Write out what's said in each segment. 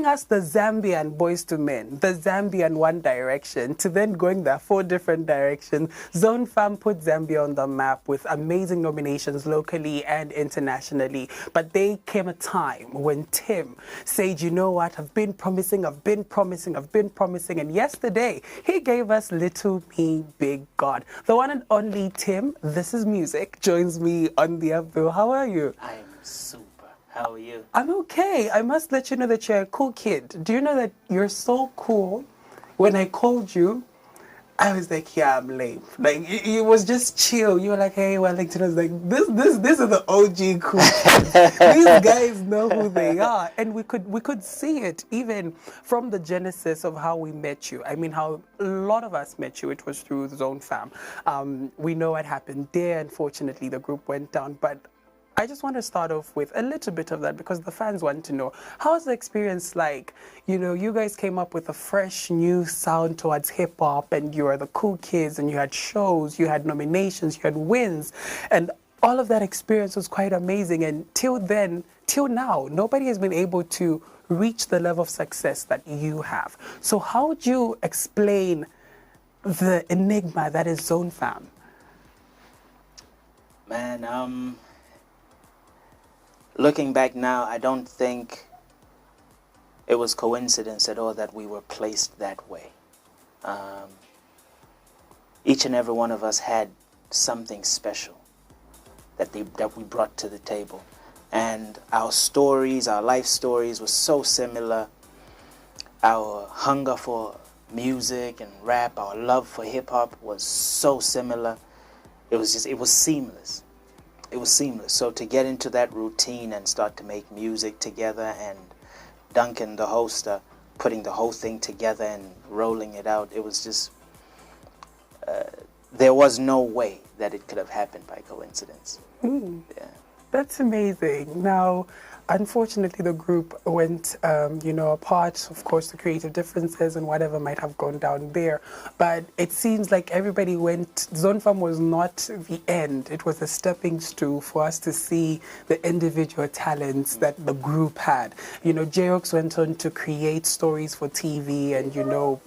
us the Zambian Boys to Men, the Zambian One Direction, to then going there 4 different directions. Zone Fam put Zambia on the map with amazing nominations locally and internationally. But there came a time when Tim said, you know what, I've been promising, and yesterday he gave us Little Me, Big God. The one and only Tim, This Is Music, joins me on the Abu. How are you? I'm super. How are you? I'm okay. I must let you know that you're a cool kid. Do you know that you're so cool? When I called you, I was like, yeah, I'm lame. Like, it was just chill. You were like, hey, Wellington. I was like, this is the OG cool kids. These guys know who they are. And we could see it even from the genesis of how we met you. I mean, how a lot of us met you. It was through Zone Fam. We know what happened there. Unfortunately, the group went down. But I just want to start off with a little bit of that because the fans want to know, how's the experience like? You know, you guys came up with a fresh new sound towards hip hop, and you are the cool kids, and you had shows, you had nominations, you had wins, and all of that experience was quite amazing. And till then, till now, nobody has been able to reach the level of success that you have. So how would you explain the enigma that is Zone Fam? Man, looking back now, I don't think it was coincidence at all that we were placed that way. Each and every one of us had something special that we brought to the table. And our stories, our life stories were so similar. Our hunger for music and rap, our love for hip-hop was so similar. It was seamless. It was seamless. So to get into that routine and start to make music together, and Duncan, the hoster, putting the whole thing together and rolling it out, it was just, there was no way that it could have happened by coincidence. Yeah. That's amazing. Now, unfortunately, the group went, apart. Of course, the creative differences and whatever might have gone down there. But it seems like everybody went. Zone Fam was not the end. It was a stepping stool for us to see the individual talents that the group had. You know, J-Rox went on to create stories for TV and,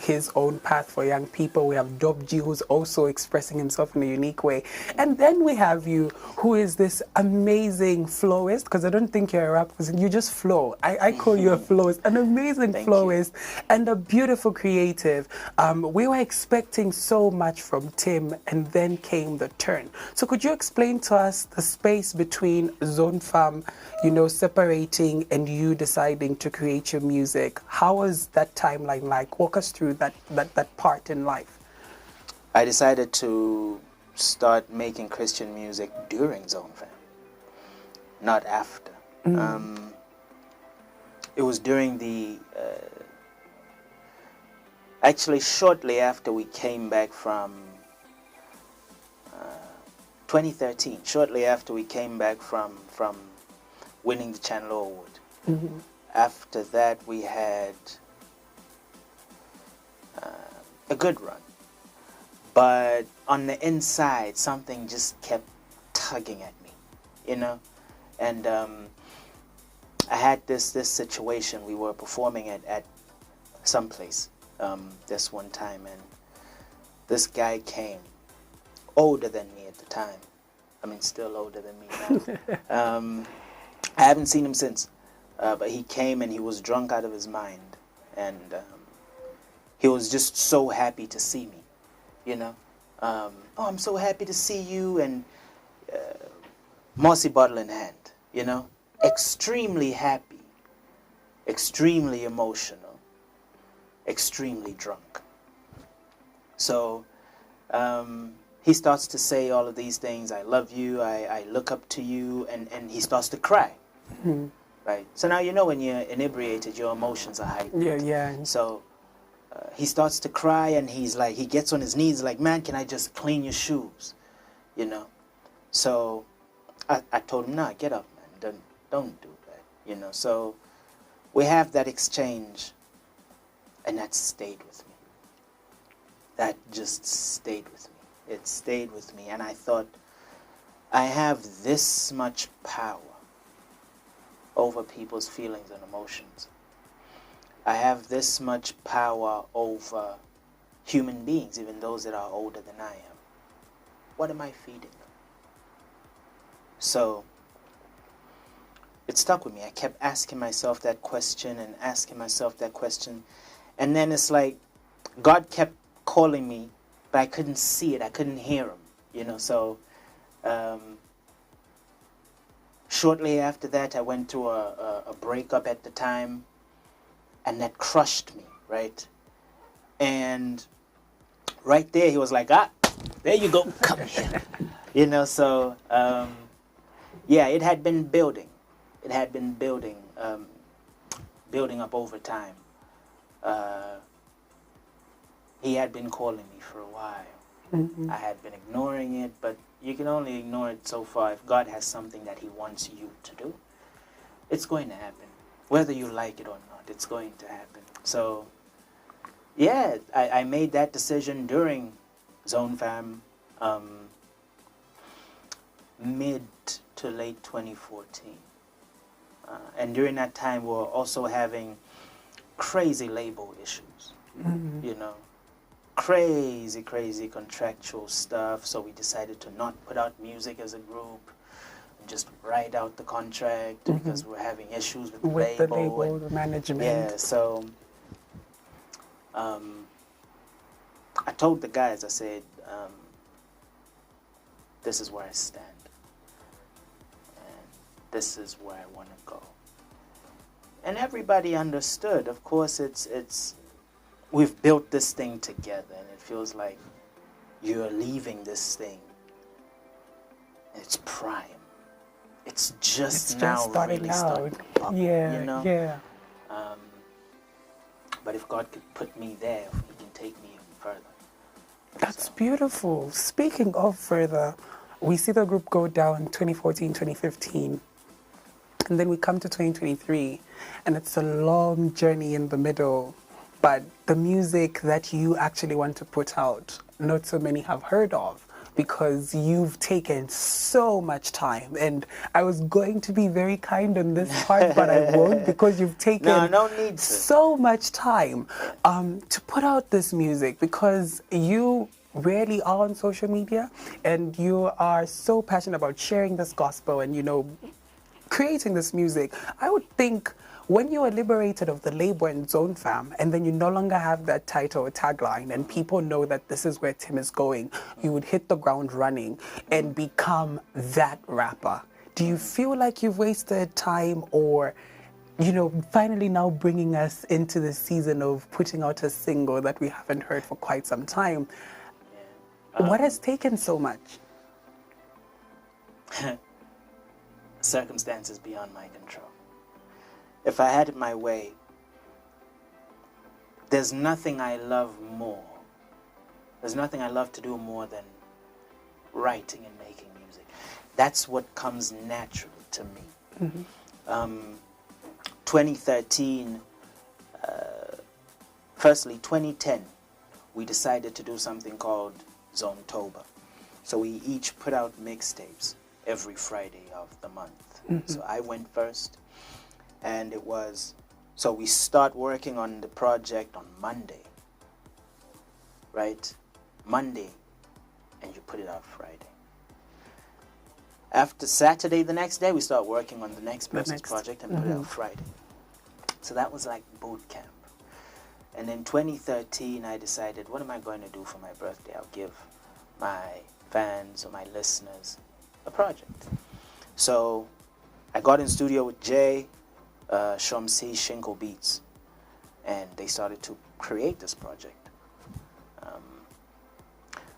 his own path for young people. We have Dob G, who's also expressing himself in a unique way. And then we have you, who is this amazing flowist, because I don't think you're a rapper. You just flow. I call you a flowist, an amazing flowist, and a beautiful creative. We were expecting so much from Tim, and then came the turn. So could you explain to us the space between Zone Fam, separating, and you deciding to create your music? How was that timeline like? Walk us through that part in life. I decided to start making Christian music during Zone Fam, not after. It was during the, actually shortly after we came back from 2013, shortly after we came back from winning the Channel Award. After that we had a good run. But on the inside, something just kept tugging at me, And I had this situation. We were performing at some place this one time, and this guy came, older than me at the time. I mean, still older than me now. I haven't seen him since, but he came and he was drunk out of his mind, and he was just so happy to see me, Oh, I'm so happy to see you, and mossy bottle in hand, extremely happy, extremely emotional, extremely drunk. So he starts to say all of these things. I love you, I look up to you, and he starts to cry. Right? So now when you're inebriated, your emotions are heightened. Yeah. So he starts to cry, and he gets on his knees like, man, can I just clean your shoes? So I told him, nah, get up, man. Don't do that. So we have that exchange, and that stayed with me. That just stayed with me. It stayed with me, and I thought, I have this much power over people's feelings and emotions. I have this much power over human beings, even those that are older than I am. What am I feeding them? So it stuck with me. I kept asking myself that question and asking myself that question. And then it's like God kept calling me, but I couldn't see it. I couldn't hear him, you know. So shortly after that, I went through a breakup at the time, and that crushed me, right? And right there, he was like, ah, there you go, come here. You know, so, yeah, it had been building. It had been building, building up over time. He had been calling me for a while. Mm-hmm. I had been ignoring it, but you can only ignore it so far. If God has something that he wants you to do, it's going to happen. Whether you like it or not, it's going to happen. So, yeah, I made that decision during Zone Fam, mid to late 2014. And during that time, we were also having crazy label issues, you know, crazy contractual stuff. So we decided to not put out music as a group and just write out the contract because we were having issues with the label. The label, the management. Yeah, so I told the guys, I said, this is where I stand. And this is where I want to go. And everybody understood. Of course, we've built this thing together, and it feels like you're leaving this thing. It's prime. It's just now really starting to pop, yeah, you know? Yeah. But if God could put me there, he can take me even further. That's beautiful. Speaking of further, we see the group go down 2014, 2015. And then we come to 2023, and it's a long journey in the middle. But the music that you actually want to put out, not so many have heard of, because you've taken so much time. And I was going to be very kind on this part, but I won't, because you've taken no need to. So much time to put out this music, because you rarely are on social media, and you are so passionate about sharing this gospel and, you know, creating this music. I would think when you are liberated of the label and Zone Fam, and then you no longer have that title or tagline, and people know that this is where Tim is going, you would hit the ground running and become that rapper. Do you feel like you've wasted time, or, you know, finally now bringing us into the season of putting out a single that we haven't heard for quite some time? What has taken so much? Circumstances beyond my control. If I had it my way, there's nothing I love more. There's nothing I love to do more than writing and making music. That's what comes naturally to me. 2013, firstly 2010, we decided to do something called Zonetober. So we each put out mixtapes every Friday of the month. So I went first, and it was, so we start working on the project on Monday, right? Monday, and you put it out Friday. After Saturday, the next day, we start working on the next person's project and put it out Friday. So that was like boot camp. And in 2013, I decided, what am I going to do for my birthday? I'll give my fans or my listeners a project. So I got in studio with Jay, Shomsi, Shinko Beats, and they started to create this project.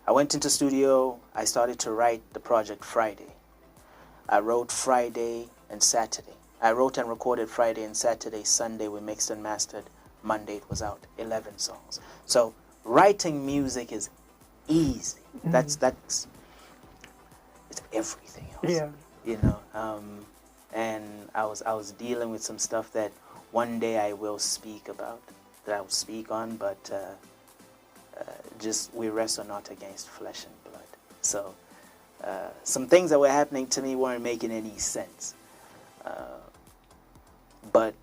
I went into studio, I started to write the project Friday. I wrote Friday and Saturday. I wrote and recorded Friday and Saturday. Sunday we mixed and mastered. Monday it was out, 11 songs. So writing music is easy. That's it's everything else. Yeah. You know, and I was dealing with some stuff that one day I will speak about, that I will speak on, but just we wrestle not against flesh and blood. So some things that were happening to me weren't making any sense. But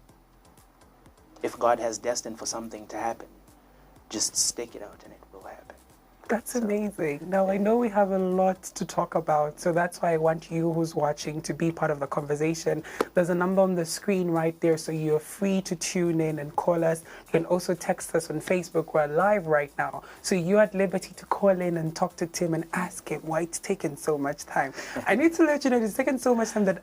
if God has destined for something to happen, just stick it out and it will happen. That's amazing. Now, I know we have a lot to talk about, so that's why I want you who's watching to be part of the conversation. There's a number on the screen right there, so you're free to tune in and call us. You can also text us on Facebook. We're live right now, so you're at liberty to call in and talk to Tim and ask him why it's taken so much time. I need to let you know it's taken so much time that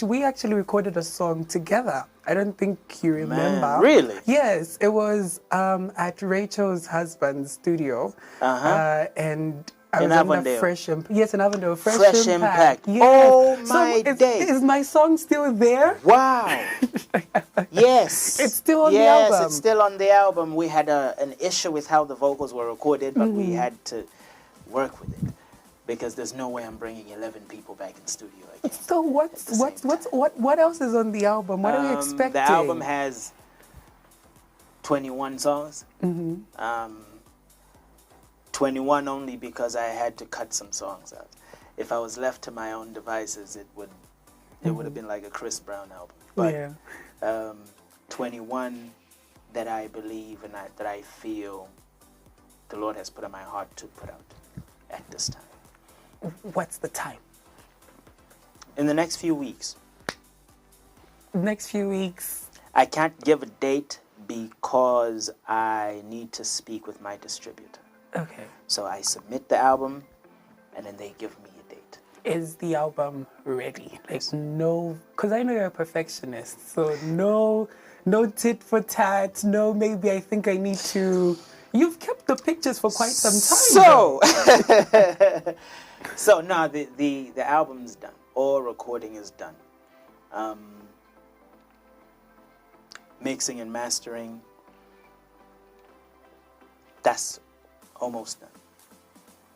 we actually recorded a song together. I don't think you remember. Man, really? Yes, it was at Rachel's husband's studio. And I In was on the Avondale. in Avondale. Fresh Impact. Yes. Oh, my days. Is my song still there? Wow. Yes. It's still on the Yes, album. it's still on the album. We had an issue with how the vocals were recorded, but we had to work with it. Because there's no way I'm bringing 11 people back in studio again. So what else is on the album? What are we expecting? The album has 21 songs. 21 only because I had to cut some songs out. If I was left to my own devices, it would have been like a Chris Brown album. But 21 that I believe and that I feel the Lord has put on my heart to put out at this time. What's the time? In the next few weeks. Next few weeks. I can't give a date because I need to speak with my distributor. Okay. So I submit the album and then they give me a date. Is the album ready? Like no, because I know you're a perfectionist. So no tit for tat. No, maybe I think I need to. You've kept the pictures for quite some time. So no, the album's done. All recording is done. Mixing and mastering, that's almost done.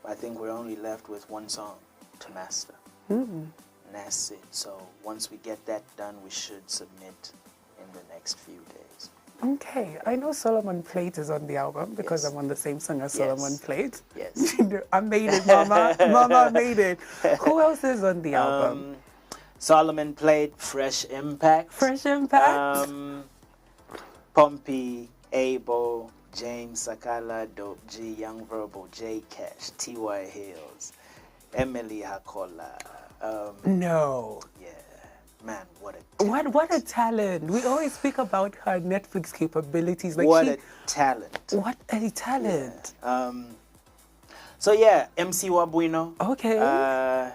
I think we're only left with one song to master. And that's it. So once we get that done, we should submit in the next few days. Okay, I know Solomon Plate is on the album because I'm on the same song as Solomon Plate. Yes. I made it, Mama. Mama made it. Who else is on the album? Solomon Plate, Fresh Impact. Fresh Impact. Pompey, Abel, James Sakala, Dope G, Young Verbal, J Cash, T.Y. Hills, Emily Hakola. No. Yeah. Man, what a talent. What a talent. We always speak about her Netflix capabilities. Like what a talent. What a talent. Yeah. So yeah, MC Wabuino. Okay.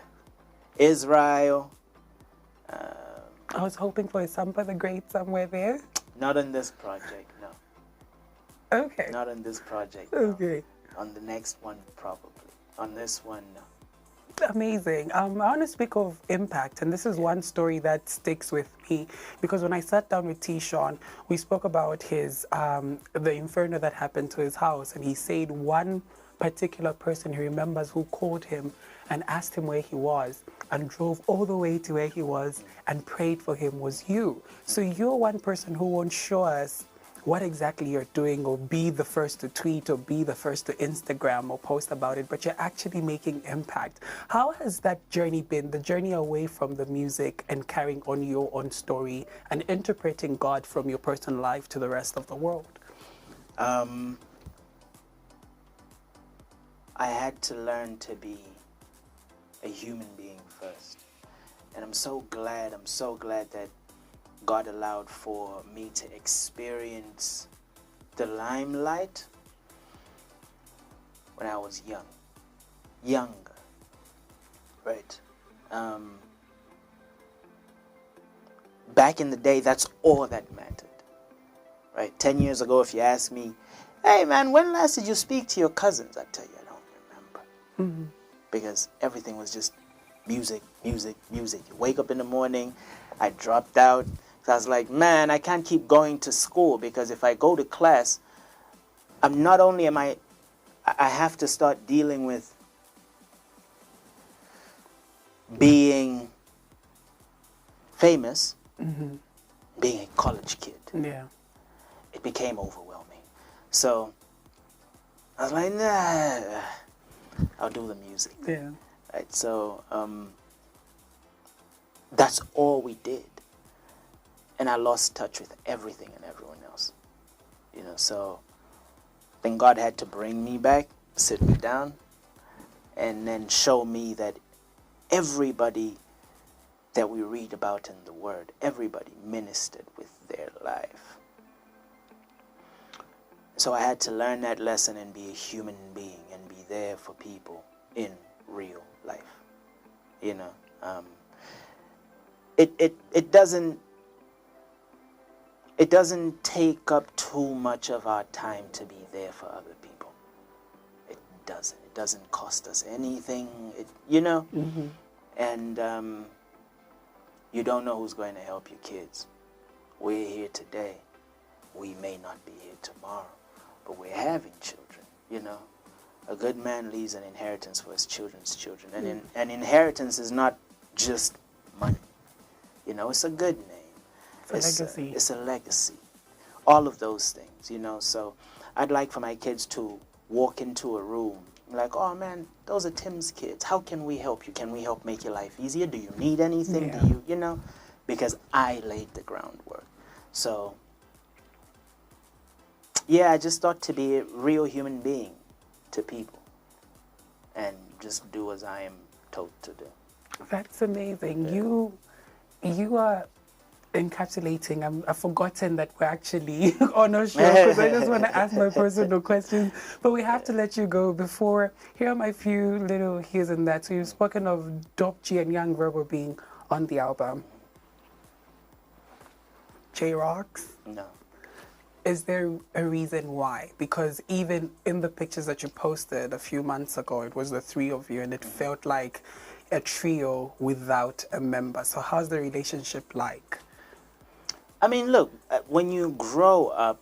Israel. I was hoping for a Sampa the Great somewhere there. Not on this project, no. Okay. Not on this project, no. Okay. On the next one, probably. On this one, no. Amazing. I want to speak of impact, and this is one story that sticks with me because when I sat down with T-Sean, we spoke about his the inferno that happened to his house, and he said one particular person he remembers who called him and asked him where he was and drove all the way to where he was and prayed for him was you. So you're one person who won't show us what exactly you're doing or be the first to tweet or be the first to Instagram or post about it, but you're actually making impact. How has that journey been, the journey away from the music and carrying on your own story and interpreting God from your personal life to the rest of the world? I had to learn to be a human being first. And I'm so glad that God allowed for me to experience the limelight when I was younger, right? Back in the day, that's all that mattered, right? 10 years ago, if you ask me, hey man, when last did you speak to your cousins? I'd tell you, I don't remember. Because everything was just music, music, music. You wake up in the morning, I dropped out. I was like, man, I can't keep going to school because if I go to class, I'm not only am I have to start dealing with being famous, being a college kid. Yeah. It became overwhelming. So I was like, nah, I'll do the music. Yeah. Right. So that's all we did. and I lost touch with everything and everyone else. You know, so then God had to bring me back, sit me down, and then show me that everybody that we read about in the Word, everybody ministered with their life. So I had to learn that lesson and be a human being and be there for people in real life. You know, it doesn't take up too much of our time to be there for other people. It doesn't. It doesn't cost us anything. You know, and you don't know who's going to help your kids. We're here today. We may not be here tomorrow, but we're having children. You know, a good man leaves an inheritance for his children's children, and an inheritance is not just money. You know, it's a good name. It's a legacy. It's a legacy. All of those things, you know. So I'd like for my kids to walk into a room like, oh man, those are Tim's kids. How can we help you? Can we help make your life easier? Do you need anything? Yeah. Do you know? Because I laid the groundwork. So yeah, I just thought to be a real human being to people and just do as I am told to do. That's amazing. You are encapsulating. I've forgotten that we're actually on a show because I just want to ask my personal questions. But we have to let you go before. Here are my few little here's and that. So you've spoken of Doc G and Young Rebel being on the album. J-Rocks? No. Is there a reason why? Because even in the pictures that you posted a few months ago, it was the three of you and it felt like a trio without a member. So how's the relationship like? I mean, look, when you grow up,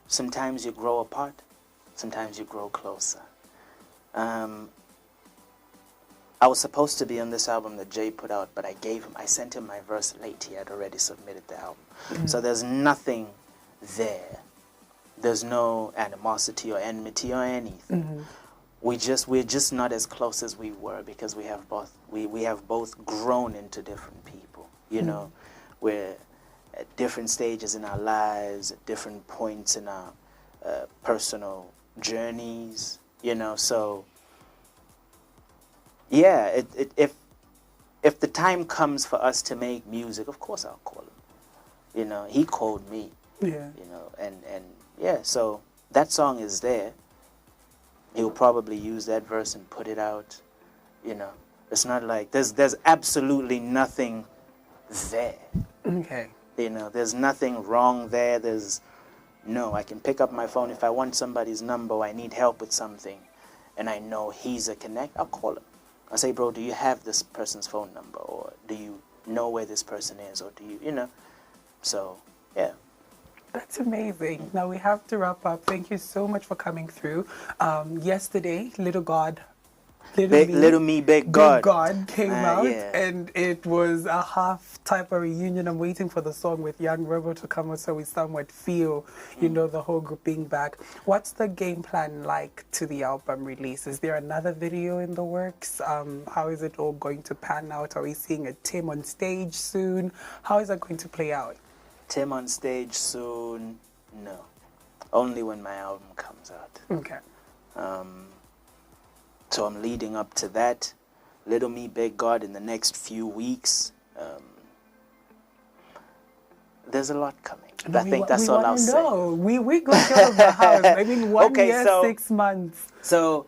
sometimes you grow apart, sometimes you grow closer. I was supposed to be on this album that Jay put out, but I sent him my verse late. He had already submitted the album. So there's nothing there. There's no animosity or enmity or anything. We're just not as close as we were because we have both grown into different people. You know, we're at different stages in our lives, at different points in our personal journeys. You know, so yeah, if the time comes for us to make music, of course I'll call him. You know, he called me. Yeah. You know, and yeah, so that song is there. He'll probably use that verse and put it out. You know, it's not like there's absolutely nothing there. Okay. You know, there's nothing wrong there. I can pick up my phone if I want somebody's number or I need help with something and I know he's a connect, I'll call him. I'll say, bro, do you have this person's phone number or do you know where this person is or do you know? So, yeah. That's amazing. Now we have to wrap up. Thank you so much for coming through. Yesterday, Little Me, Big God came out, yeah. and it was a half type of reunion. I'm waiting for the song with Young Rebel to come out so we somewhat feel, you know, the whole group being back. What's the game plan like to the album release? Is there another video in the works? How is it all going to pan out? Are we seeing a Tim on stage soon? How is that going to play out? Tim on stage soon? No. Only when my album comes out. Okay. So I'm leading up to that. Little Me, Big God in the next few weeks. There's a lot coming. I think that's all I'll say. We go out of the house. I mean, 1 year, 6 months. So,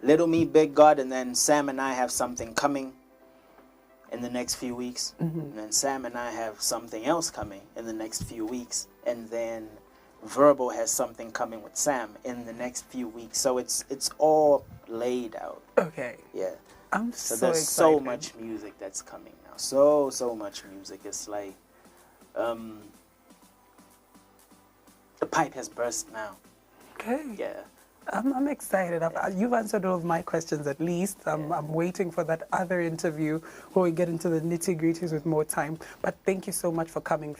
Little Me, Big God, and then Sam and I have something coming in the next few weeks. And then Sam and I have something else coming in the next few weeks. And then Verbal has something coming with Sam in the next few weeks. So it's all laid out. Okay. Yeah. I'm So so there's excited. so much music that's coming now. So much music. It's like the pipe has burst now. Okay. Yeah. I'm excited. You've answered all of my questions at least. I'm waiting for that other interview where we get into the nitty-gritties with more time. But thank you so much for coming